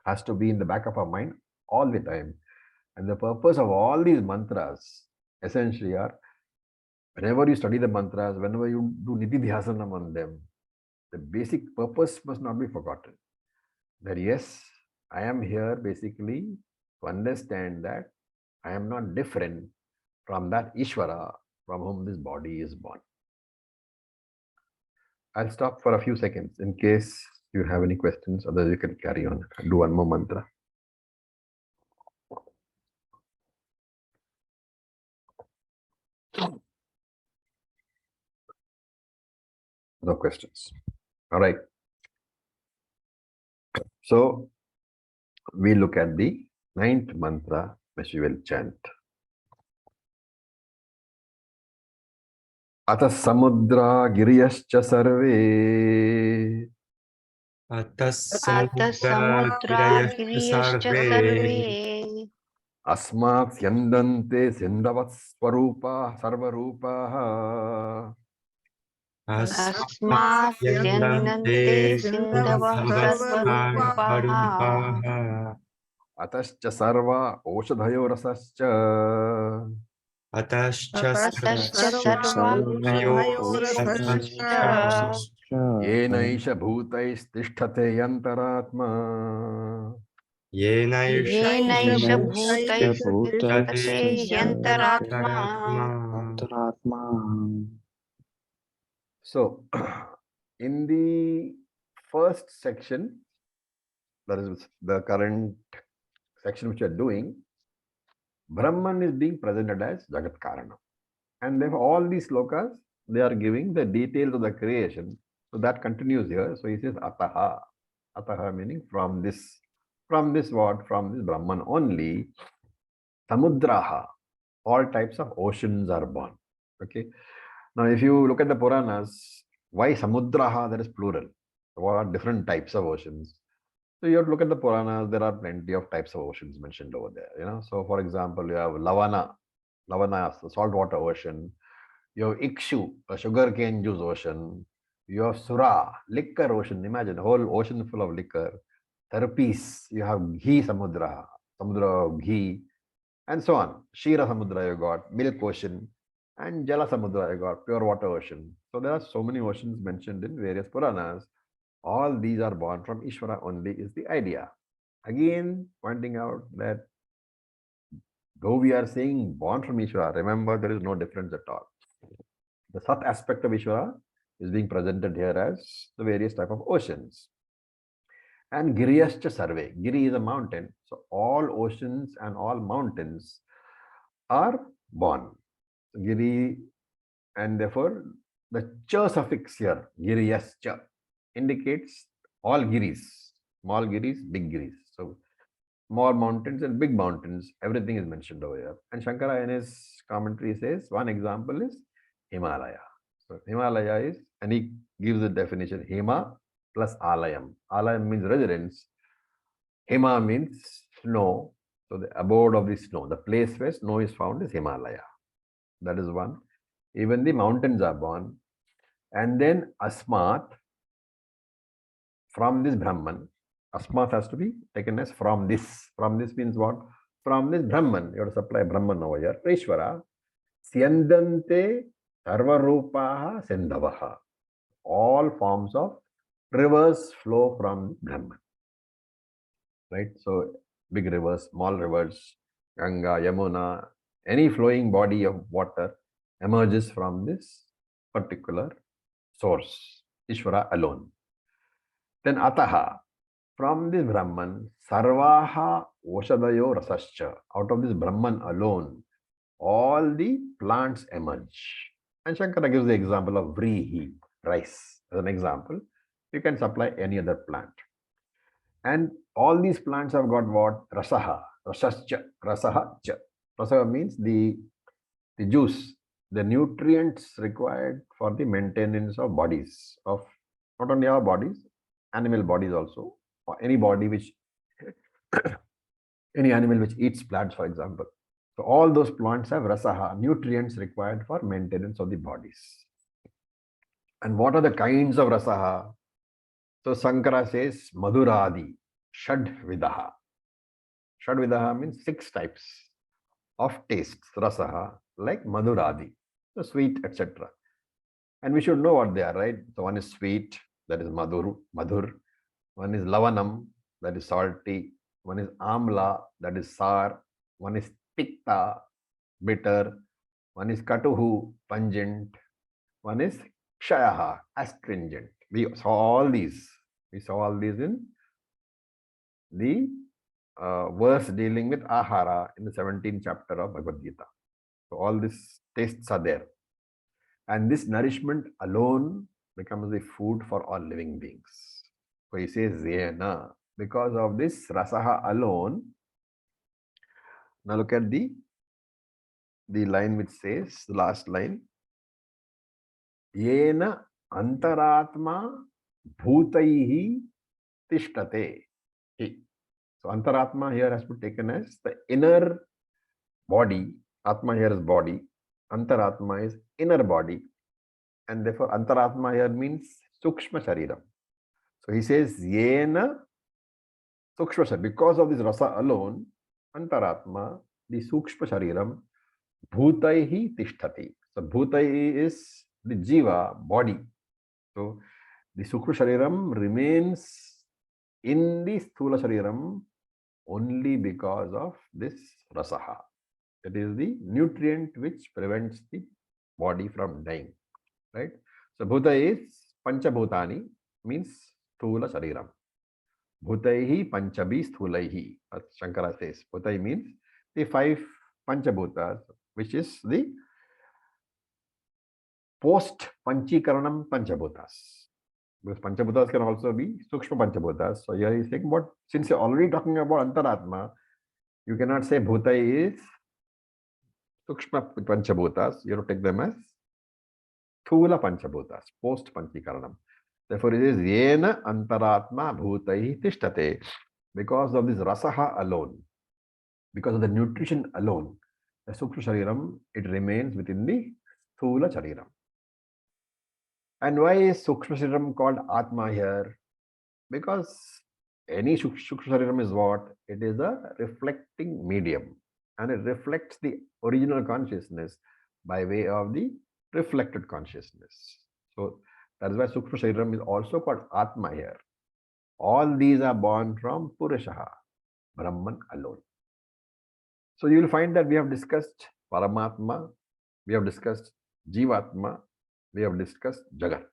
A: has to be in the back of our mind all the time. And the purpose of all these mantras essentially are, whenever you study the mantras, whenever you do nididhyasanam on them, the basic purpose must not be forgotten. That yes, I am here basically to understand that I am not different from that Ishvara from whom this body is born. I'll stop for a few seconds in case you have any questions, otherwise you can carry on and do one more mantra. No questions. All right. So we look at the 9th mantra which we will chant. Ata samudra giriyascha sarve
C: Ata samudra giriyascha sarve
A: asmat yandante sindavat swarupa sarvarupaha
C: asmat yandante sindavah sarvarupaha
A: atascha sarva oshadhayo rasascha
C: atascha sarva oshadhayorasascha
A: yenaisha bhutaistishthate yantaratma
C: yenaisha bhutaistathe yantaratma.
A: So, in the first section, that is the current section which we are doing, Brahman is being presented as Jagat Karana. And therefore, all these slokas, they are giving the details of the creation. So that continues here. So he says Ataha. Ataha meaning from this what? From this Brahman only. Samudraha. All types of oceans are born. Okay. Now, if you look at the Puranas, why Samudraha? That is plural. What are different types of oceans? So you have to look at the Puranas. There are plenty of types of oceans mentioned over there. So for example, you have Lavana. Lavana is the saltwater ocean. You have Ikshu, a sugarcane juice ocean. You have Sura, liquor ocean. Imagine a whole ocean full of liquor. Therapis, you have Ghee Samudra, Samudra of ghee, and so on. Shira Samudra you got, milk ocean, and Jala Samudra you got, pure water ocean. So there are so many oceans mentioned in various Puranas. All these are born from Ishvara only is the idea. Again, pointing out that though we are saying born from Ishvara, remember there is no difference at all. The Sat aspect of Ishvara is being presented here as the various type of oceans. And Giriyascha Sarve. Giri is a mountain. So all oceans and all mountains are born. Giri, and therefore the cha suffix here, Giriyascha, indicates all giris, small giris, big giris. So small mountains and big mountains, everything is mentioned over here. And Shankara in his commentary says one example is Himalaya. So Himalaya is, and he gives the definition, Hima plus Alayam. Alayam means residence. Hima means snow. So the abode of the snow, the place where snow is found is Himalaya. That is one. Even the mountains are born. And then Asmat, from this Brahman. Asmat has to be taken as from this. From this means what? From this Brahman. You have to supply Brahman over here. Ishvara. Syandante sarvarupaha sendavaha. All forms of rivers flow from Brahman. Right? So big rivers, small rivers, Ganga, Yamuna, any flowing body of water emerges from this particular source, Ishvara alone. Then Ataha, from this Brahman, Sarvaha Oshadayo Rasascha, out of this Brahman alone, all the plants emerge. And Shankara gives the example of Vrihi, rice, as an example. You can supply any other plant. And all these plants have got what? Rasaha. Rasascha, rasaha cha. Rasaha means the juice, the nutrients required for the maintenance of bodies, of not only our bodies, animal bodies also, or any body which, any animal which eats plants, for example. So all those plants have rasaha, nutrients required for maintenance of the bodies. And what are the kinds of rasaha? So Sankara says madhuradi, shad vidaha. Shad vidaha means 6 types of tastes, rasaha, like madhuradi, the sweet, etc. And we should know what they are, right? So one is sweet, that is madhur. One is lavanam, that is salty. One is amla, that is sour. One is pikta, bitter. One is katuhu, pungent. One is kshayaha, astringent. We saw all these. We saw all these in the verse dealing with ahara in the 17th chapter of Bhagavad Gita. So all these tastes are there. And this nourishment alone becomes the food for all living beings. So he says, Zena, because of this rasaha alone. Now look at the line which says, the last line, Yena antaratma bhutaihi tishtate. So antaratma here has to be taken as the inner body. Atma here is body. Antaratma is inner body. And therefore antaratma here means sukshma shariram. So he says, Yena sukshma shariram. Because of this rasa alone, antaratma, the sukshma shariram, bhutaihi tishtati. So bhutai is the jiva, body. So the sukshma shariram remains in the sthula shariram only because of this rasaha. It is the nutrient which prevents the body from dying, right? So bhuta is panchabhutani, means sthula shariram. Bhutaihi panchabhi sthulaihi, as Shankara says. Bhutai means the 5 panchabhutas, which is the post panchikaranam panchabhutas. Because panchabhutas can also be sukshma panchabhutas. So here he is saying, what, since you're already talking about antaratma, you cannot say bhutai is sukshma panchabhutas. You have to take them as thula panchabhutas, post panchikaranam. Therefore it is yena antaratma bhutai tishtate. Because of this rasaha alone, because of the nutrition alone, the sukshma shariram, it remains within the sthula shariram. And why is sukshma shariram called atma here? Because any sukshma shariram is what? It is a reflecting medium, and it reflects the original consciousness by way of the reflected consciousness. So that is why sukshma shariram is also called atma here. All these are born from Purushaha, Brahman alone. So you will find that we have discussed Paramatma, we have discussed Jivatma, we have discussed Jagat.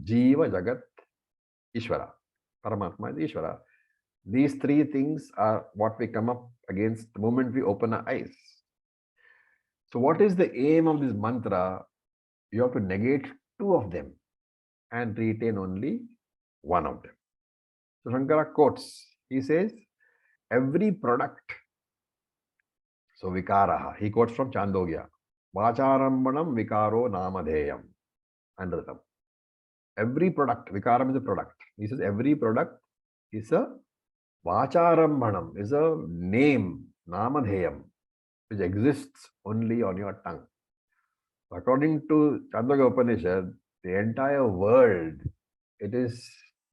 A: Jiva, Jagat, Ishvara. Paramatma is Ishvara. These 3 things are what we come up against the moment we open our eyes. So what is the aim of this mantra? You have to negate 2 of them and retain only 1 of them. So Shankara quotes, he says, every product, so vikaraha, he quotes from Chandogya, vacharambanam vikaro namadheyam, anratam. Every product, vikaram is a product. He says every product is a vacharambanam, is a name, namadheyam, which exists only on your tongue. According to Chandogya Upanishad, the entire world, it is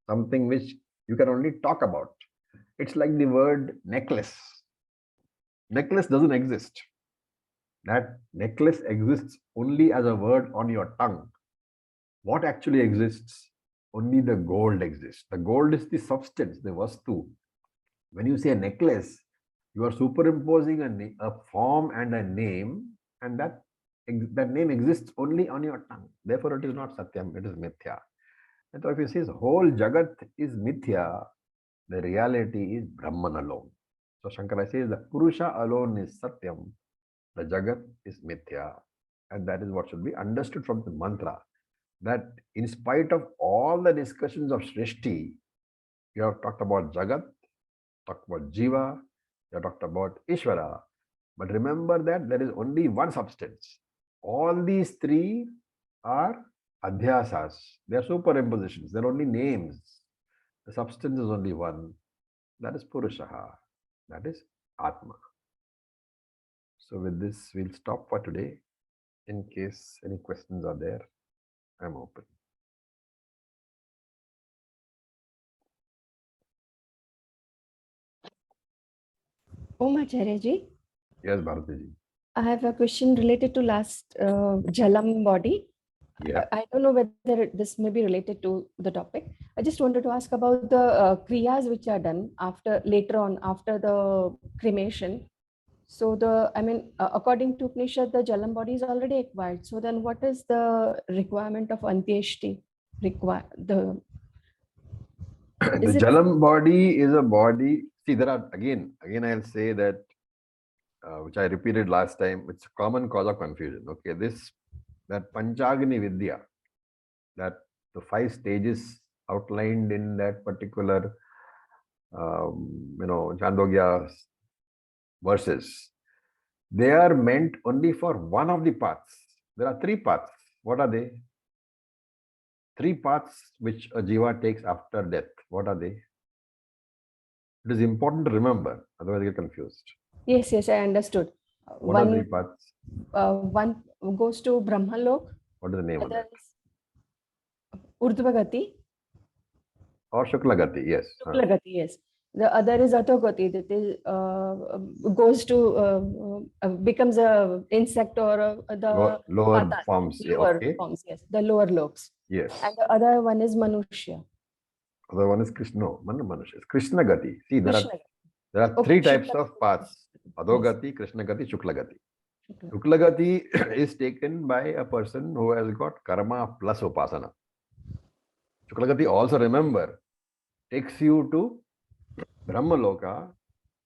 A: something which you can only talk about. It's like the word necklace. Necklace doesn't exist. That necklace exists only as a word on your tongue. What actually exists? Only the gold exists. The gold is the substance, the vastu. When you say a necklace, you are superimposing a form and a name, and that name exists only on your tongue. Therefore, it is not satyam, it is mithya. And so if you say the whole jagat is mithya, the reality is Brahman alone. So Shankara says the Purusha alone is satyam, the jagat is mithya. And that is what should be understood from the mantra. That in spite of all the discussions of Srishti, you have talked about jagat, talked about jiva, You talked about Ishvara. But remember that there is only one substance. All these three are adhyasas. They are superimpositions. They're only names. The substance is only one. That is Purushaha. That is Atma. So with this, we'll stop for today. In case any questions are there, I'm open.
E: Om Acharya ji,
A: Yes, Bharati.
E: I have a question related to last Jalam body.
A: Yeah.
E: I don't know whether this may be related to the topic. I just wanted to ask about the kriyas which are done later on after the cremation. So according to Upanishad, the Jalam body is already acquired. So then what is the requirement of Antyeshti?
A: The
E: Is it
A: Jalam body is a body. See, there are again I'll say that, which I repeated last time, it's a common cause of confusion. Okay, that Panchagni Vidya, that the 5 stages outlined in that particular, Chandogya verses, they are meant only for one of the paths. There are 3 paths. What are they? 3 paths which a jiva takes after death. What are they? It is important to remember, otherwise you get confused.
E: Yes, I understood.
A: What are 3 paths?
E: One goes to Brahmalok.
A: What is the name of that?
E: Urdhvagati.
A: Or Shuklagati, yes.
E: Shuklagati, yes. The other is Adhogati, that is, goes to, becomes a insect or the
A: lower
E: patas,
A: forms.
E: lower
A: Okay.
E: forms, yes, the lower lobes.
A: Yes.
E: And the other one is Manushya.
A: Other one is Krishna. No, Manushya. It's Krishna Gati. See, there are
E: Okay,
A: 3 types
E: Shukla-
A: of paths. Adhogati, Krishna Gati, Shuklagati. Shuklagati is taken by a person who has got karma plus upasana. Shuklagati also, remember, takes you to Brahmaloka,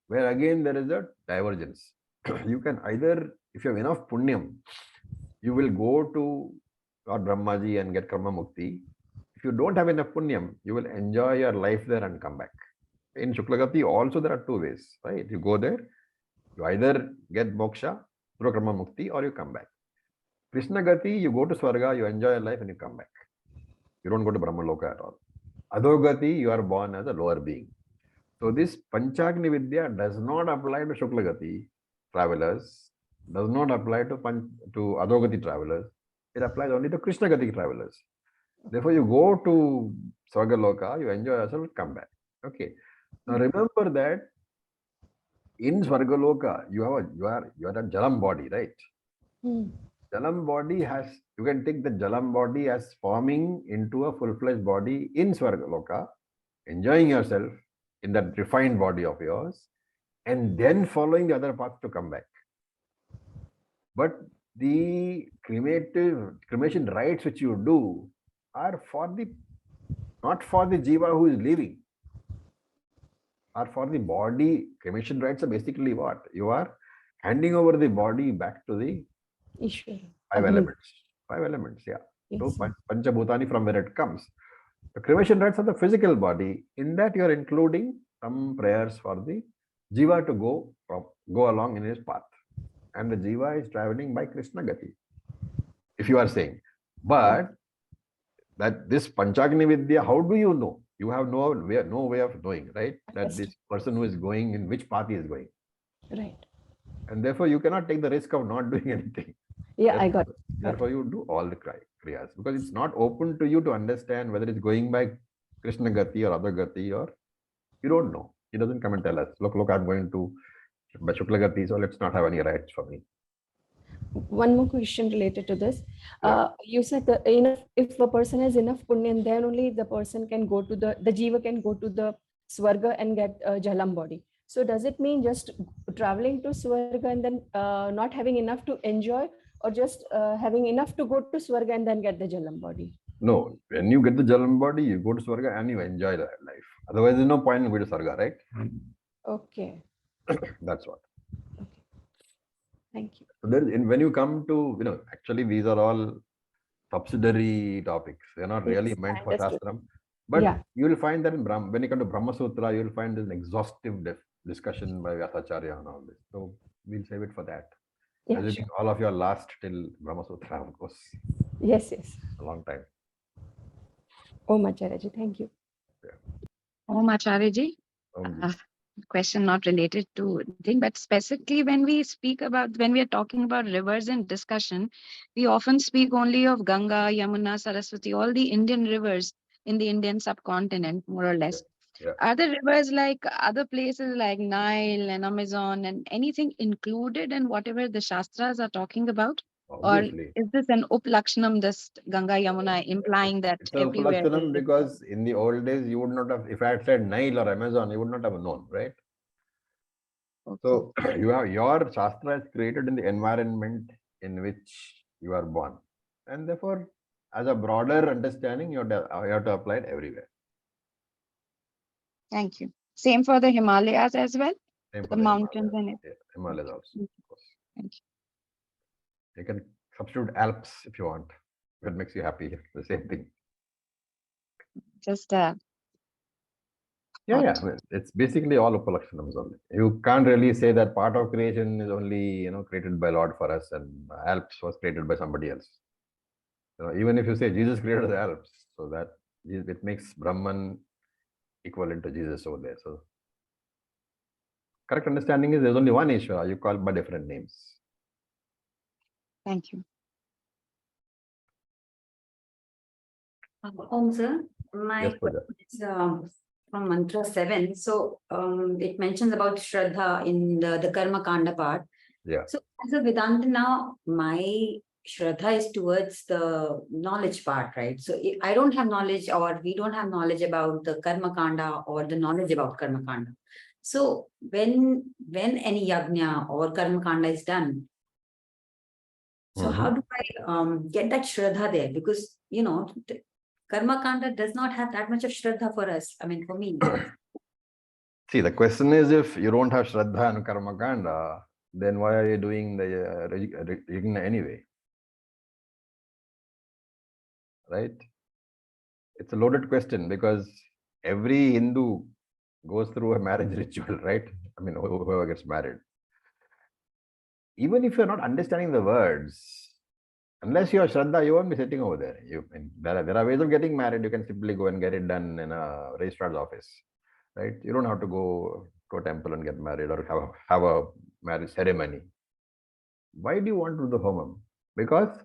A: where again there is a divergence. You can either, if you have enough punyam, you will go to Lord Brahmaji and get karma mukti. If you don't have enough punyam, you will enjoy your life there and come back. In Shuklagati also there are 2 ways, right? You go there, you either get moksha through karma mukti or you come back. Krishna Gati, you go to Swarga, you enjoy your life and you come back. You don't go to Brahmaloka at all. Adhogati, you are born as a lower being. So this Panchagni Vidya does not apply to Shuklagati travelers, does not apply to Adhogati travelers. It applies only to Krishna Gati travelers. Therefore, you go to Swargaloka, you enjoy yourself, come back. Okay. Now remember that in Swargaloka, you are a Jalam body, right? Jalam body you can take the Jalam body as forming into a full-fledged body in Swargaloka, enjoying yourself in that refined body of yours, and then following the other path to come back. But the cremation rites which you do are not for the jiva who is leaving, are for the body. Cremation rites are basically what? You are handing over the body back to the
E: Ishvara.
A: 5 elements. 5 elements, yeah.
E: Yes.
A: So Panchabhutani, from where it comes. The cremation rites are the physical body. In that, you are including some prayers for the jiva to go along in his path. And the jiva is traveling by Krishna Gati, if you are saying. But that this Panchagni Vidya, how do you know? You have no way of knowing, right? That this person who is going, in which path he is going.
E: Right.
A: And therefore, you cannot take the risk of not doing anything.
E: Yeah, I got it.
A: Therefore, you do all the kriyas, because it's not open to you to understand whether it's going by Krishna Gati or other Gati, or you don't know. He doesn't come and tell us, look, I'm going to by Shukla Gati, so let's not have any rights for me.
E: One more question related to this.
A: Yeah.
E: You said that if a person has enough punya, then only the person can go to the jiva can go to the Swarga and get a Jalam body. So does it mean just traveling to Swarga and then not having enough to enjoy, or just having enough to go to Swarga and then get the Jalam body?
A: No, when you get the Jalam body, you go to Swarga and you enjoy life. Otherwise, there's no point in going to Swarga, right?
E: Okay.
A: That's what.
E: Okay. Thank you.
A: So when you come to, actually these are all subsidiary topics. They're not really
E: Yes,
A: meant
E: I
A: for
E: understood.
A: Shastram. But
E: Yeah.
A: you will find that when you come to Brahma Sutra, you will find an exhaustive discussion by Acharya and all this. So we'll save it for that.
E: Yeah,
A: Assuming
E: sure.
A: all of you are last till Brahma Sutra, of course,
E: Yes, yes.
A: a long time.
E: Om Acharya, thank you.
F: Om Acharya ji.
A: Om ji.
F: Question not related to thing, but specifically when we are talking about rivers in discussion, we often speak only of Ganga, Yamuna, Saraswati, all the Indian rivers in the Indian subcontinent, more or less.
A: Yeah.
F: Are the rivers like other places like Nile and Amazon and anything included in whatever the Shastras are talking about?
A: Obviously.
F: Or is this an uplakshanam, this Ganga, Yamuna, implying that
A: It's an
F: everywhere?
A: Upalakshanam because in the old days you would not have, if I had said Nile or Amazon, you would not have known, right?
F: Okay.
A: So you have your Shastra is created in the environment in which you are born. And therefore, as a broader understanding, you have to apply it everywhere.
F: Thank you. Same for the Himalayas as well?
A: Same
F: The
A: for the
F: mountains
A: Himalayas.
F: and it.
A: Yeah, Himalayas also, of course.
F: Thank you.
A: You can substitute Alps if you want. If it makes you happy, the same thing.
F: Just
A: Yeah,
F: Thought.
A: I mean, it's basically all Upalakshanams only. You can't really say that part of creation is only created by Lord for us and Alps was created by somebody else. Even if you say Jesus created the Alps, so that it makes Brahman equivalent to Jesus over there. So correct understanding is there's only one Ishvara, you call by different names.
F: Thank you.
G: Om sir, my
A: Yes, Pooja.
G: question is from mantra 7. So it mentions about Shraddha in the Karma Kanda part.
A: Yeah.
G: So as a Vedanta now, my Shraddha is towards the knowledge part, right? So if I don't have knowledge or we don't have knowledge about the Karma Kanda or the knowledge about Karma Kanda. So when any yajna or Karma Kanda is done, so how do I get that Shraddha there? Because, Karma Kanda does not have that much of Shraddha for us. I mean, for me.
A: See, the question is if you don't have Shraddha and Karma Kanda, then why are you doing the yajna anyway? Right? It's a loaded question because every Hindu goes through a marriage ritual, right? I mean, whoever gets married. Even if you're not understanding the words, unless you are Shraddha, you won't be sitting over there. There are ways of getting married. You can simply go and get it done in a registrar's office, right? You don't have to go to a temple and get married or have a marriage ceremony. Why do you want to do the homam? Because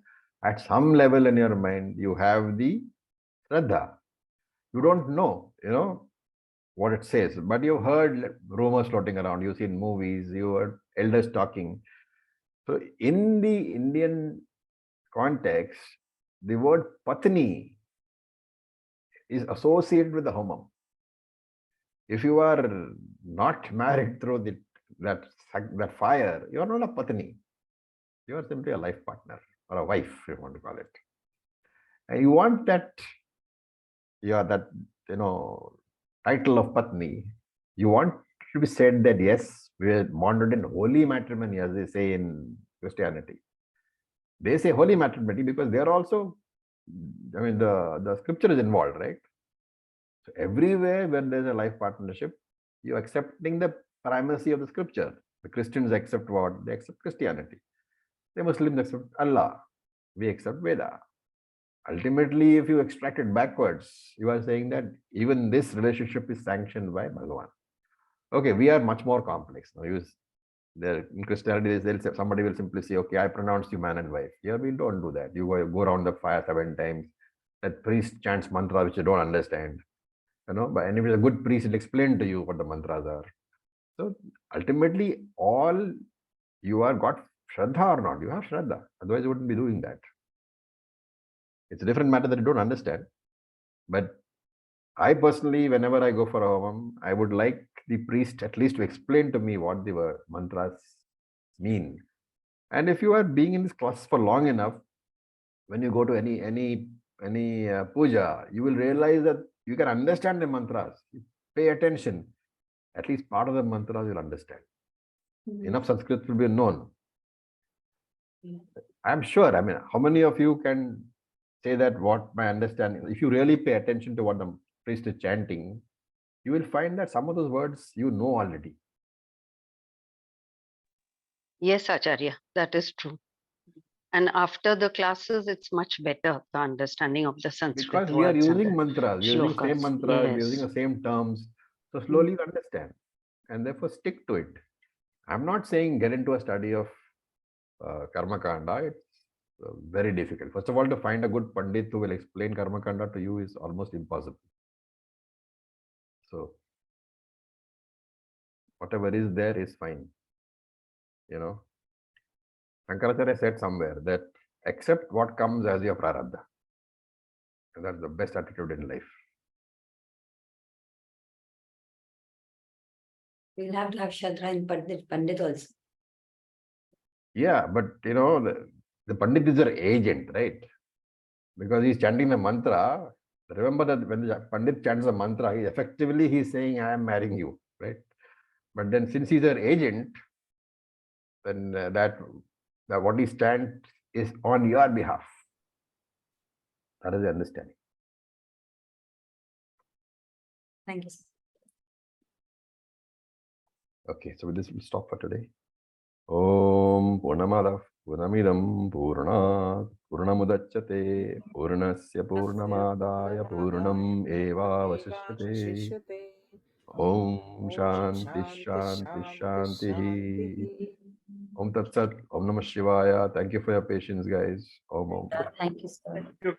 A: at some level in your mind, you have the Shraddha. You don't know, what it says, but you've heard rumors floating around. You've seen movies, you heard elders talking. So in the Indian context, the word patni is associated with the homam. If you are not married through that fire, you are not a patni. You are simply a life partner or a wife, if you want to call it. And you want that, title of patni. You want to be said that yes, we are bonded in holy matrimony, as they say in Christianity. They say holy matrimony because they are also, the scripture is involved, right? So everywhere where there's a life partnership, you're accepting the primacy of the scripture. The Christians accept what? They accept Christianity. The Muslims accept Allah. We accept Veda. Ultimately, if you extract it backwards, you are saying that even this relationship is sanctioned by Bhagavan. Okay, we are much more complex. Now, in Christianity, somebody will simply say, okay, I pronounce you man and wife. Here, we don't do that. You go around the fire 7 times. That priest chants mantra which you don't understand. But anyway, a good priest will explain to you what the mantras are. So ultimately, all you are got Shraddha or not, you have Shraddha. Otherwise, you wouldn't be doing that. It's a different matter that you don't understand. But I personally, whenever I go for a homam, I would like the priest at least to explain to me what the mantras mean. And if you are being in this class for long enough, when you go to any puja, you will realize that you can understand the mantras. You pay attention. At least part of the mantras you'll understand. Enough Sanskrit will be known. I'm sure. I mean, how many of you can say that what my understanding, if you really pay attention to what the priest is chanting, you will find that some of those words you know already.
C: Yes, Acharya, that is true. And after the classes, it's much better, the understanding of the Sanskrit
A: Because we are
C: words and
A: using
C: the
A: mantras, we are using same
C: shlokas.
A: mantras, we are using
C: Yes.
A: the same terms. So slowly you understand, and therefore stick to it. I'm not saying get into a study of Karma Kanda. It's very difficult. First of all, to find a good Pandit who will explain Karma Kanda to you is almost impossible. So whatever is there is fine. You know, Shankaracharya said somewhere that accept what comes as your prarabdha. And that's the best attitude in life.
G: We'll have to have Shraddha and Pandit also.
A: Yeah, but you know, the Pandit is your agent, right? Because he's chanting the mantra. Remember that when the Pandit chants the mantra, he's saying, I am marrying you, right? But then since he's your agent, then that what he stands is on your behalf. That is the understanding.
G: Thank you, sir.
A: Okay, so with this we'll stop for today. Om Purnamada Purnamidam Purnat Purnamudachyate Purnasya Purnamadaya Purnam Eva Vasishyate. Om Shanti Shanti Shanti. Om Tat Sat. Om Namah Shivaya. Thank you for your patience, guys. Om Om.
G: Thank you, sir.